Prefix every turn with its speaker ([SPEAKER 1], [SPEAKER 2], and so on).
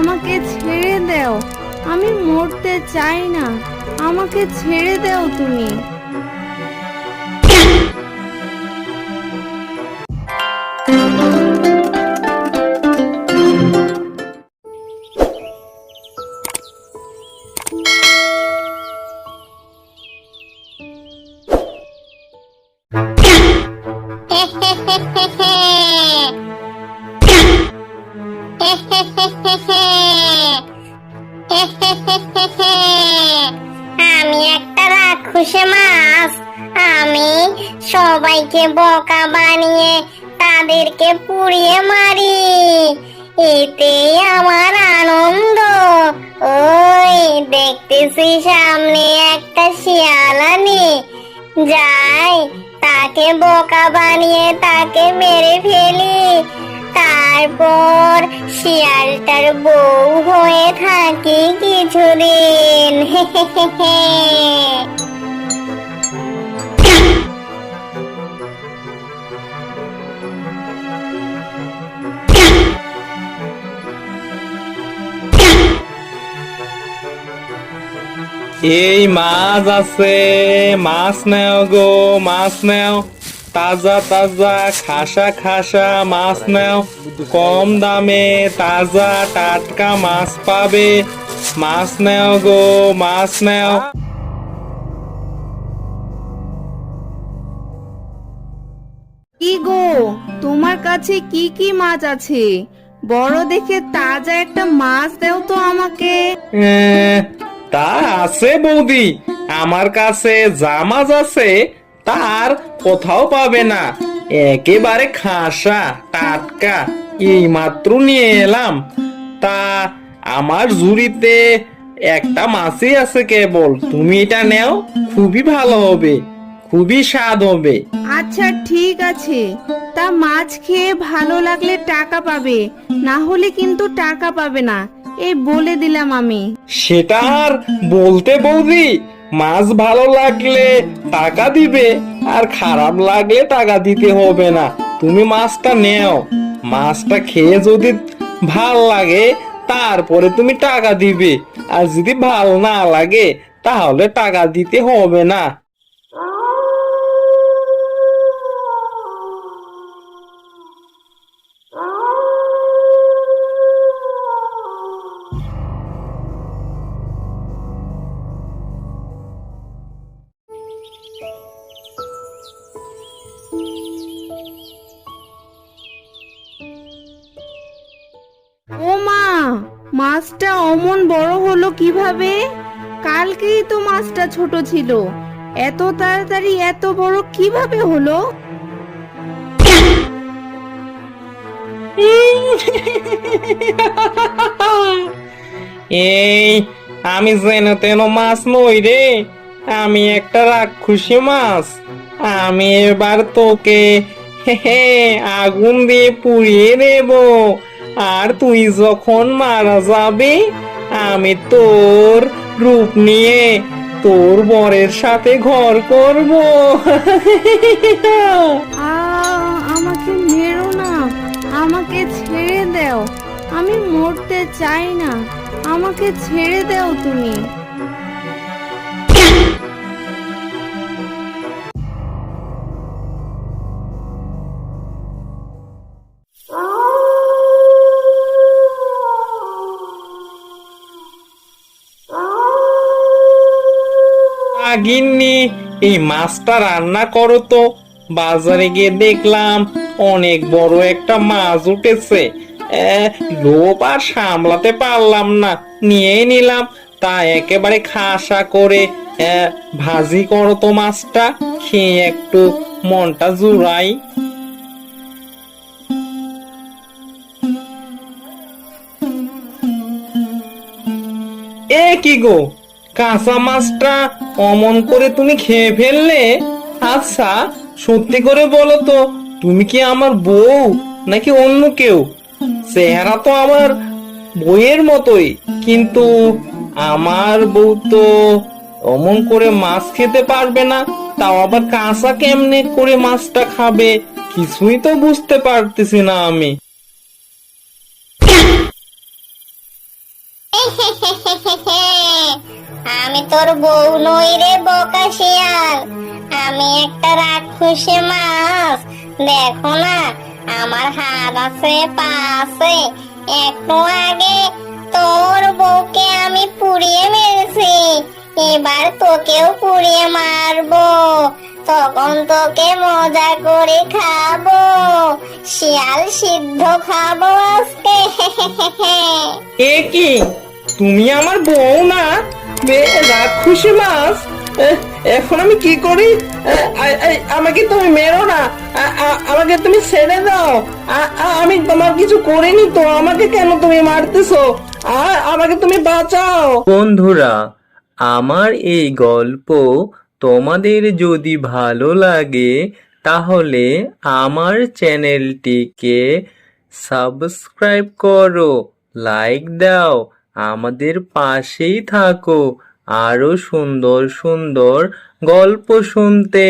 [SPEAKER 1] আমাকে ছেড়ে দাও, আমি মরতে চাই না, আমাকে ছেড়ে দাও তুমি।
[SPEAKER 2] আমি একটা রাক্ষসে মাছ। আমি সবাইকে বোকা বানিয়ে তাদেরকে পুড়িয়ে মারি, এতেই আমার আনন্দ। ওই দেখতেছি সামনে একটা শিয়ালানি, যাই তাকে বোকা বানিয়ে তাকে মেরে ফেলি, তারপর শিয়ালটার বউ হয়ে থাকি কিছুদিন।
[SPEAKER 3] এই মাছ আছে, মাছ নাও গো, মাছ নাও, তাজা তাজা খাসা খাসা মাছ নাও, কম দামে তাজা টাটকা মাছ পাবে, মাছ নাও গো, মাছ নাও।
[SPEAKER 1] কি গো, তোমার কাছে কি কি মাছ আছে? বড় দেখে তাজা একটা মাছ দাও তো আমাকে।
[SPEAKER 3] তা আছে বৌদি, আমার কাছে যা মাছ আছে তার কোথাও পাবে না, একেবারে খাসা টাটকা, এই মাত্র নিয়ে এলাম। তা আমার ঝুড়িতে একটা মাছই আছে কেবল, তুমি এটা নেও, খুবই ভালো হবে, খুবই স্বাদ হবে।
[SPEAKER 1] আচ্ছা ঠিক আছে, তা মাছ খেয়ে ভালো লাগলে টাকা পাবে, না হলে কিন্তু টাকা পাবে না, এই বলে দিলাম আমি।
[SPEAKER 3] সেটা আর বলতে বৌদি, মাছ ভালো লাগলে টাকা দিবে আর খারাপ লাগলে টাকা দিতে হবে না, তুমি মাছটা নেও, মাছটা খেয়ে যদি ভাল লাগে তারপরে তুমি টাকা দিবে, আর যদি ভাল না লাগে তাহলে টাকা দিতে হবে না।
[SPEAKER 1] ও মা, মাছটা অমন বড় হলো কিভাবে? কালকেই তো মাছটা ছোট ছিল, এত তাড়াতাড়ি এত বড় কিভাবে হলো?
[SPEAKER 3] এই আমি যেন তেন মাছ নই রে, আমি একটা রাক্ষসী মাছ, আমি এবার তোকে আগুন দিয়ে পুড়িয়ে দেব, আর তুই যখন মারা যাবি আমি তোর রূপ নিয়ে তোর বরের সাথে ঘর করব।
[SPEAKER 1] আমাকে মেরো না, আমাকে ছেড়ে দাও, আমি মরতে চাই না, আমাকে ছেড়ে দাও তুমি।
[SPEAKER 3] গিন্নি, এই মাছটা রান্না করো তো, বাজারে গিয়ে দেখলাম অনেক বড় একটা মাছ উঠেছে, লোভ আর সামলাতে পারলাম না, নিয়েই নিলাম, তা একেবারে খাসা করে ভাজি করো তো মাছটা, খেয়ে একটু মনটা জুড়াই। এ কি গো, কাঁচা মাছটা অমন করে তুমি খেয়ে ফেললে? আচ্ছা সত্যি করে বলো তো, তুমি কি আমার বউ নাকি অন্য কেউ? চেহারা তো আমার বইয়ের মতোই, কিন্তু আমার বউ তো অমন করে মাছ খেতে পারবে না, তাও আবার কাঁচা কেমনে করে মাছটা খাবে, কিছুই তো বুঝতে পারতেছি না আমি।
[SPEAKER 2] আমি তোর বউ নই রে বোকা শিয়াল, আমি একটা রাক্ষসী মাছ। দেখো না, আমার হাত আছে, পা আছে। একটু আগে তোর বউকে আমি পুড়িয়ে মেরেছি, এবার তোকেও পুড়িয়ে মারবো, তখন তোকে মজা করে খাবো। শিয়াল সিদ্ধ খাবো আজকে।
[SPEAKER 3] এ কি, তুমি আমার বউ না? রাক্ষসী মাছ, এখন আমি কি করি? আমাকে তুমি মেরো না, আমাকে তুমি ছেড়ে দাও। আমি তোমার কিছু করিনি তো, আমাকে কেন তুমি মারতেছো? আমাকে তুমি বাঁচাও। বন্ধুরা, আমার এই গল্প তোমাদের যদি ভালো লাগে তাহলে আমার চ্যানেলটিকে সাবস্ক্রাইব করো, লাইক দাও, আমাদের পাশেই থাকো আরো সুন্দর সুন্দর গল্প শুনতে।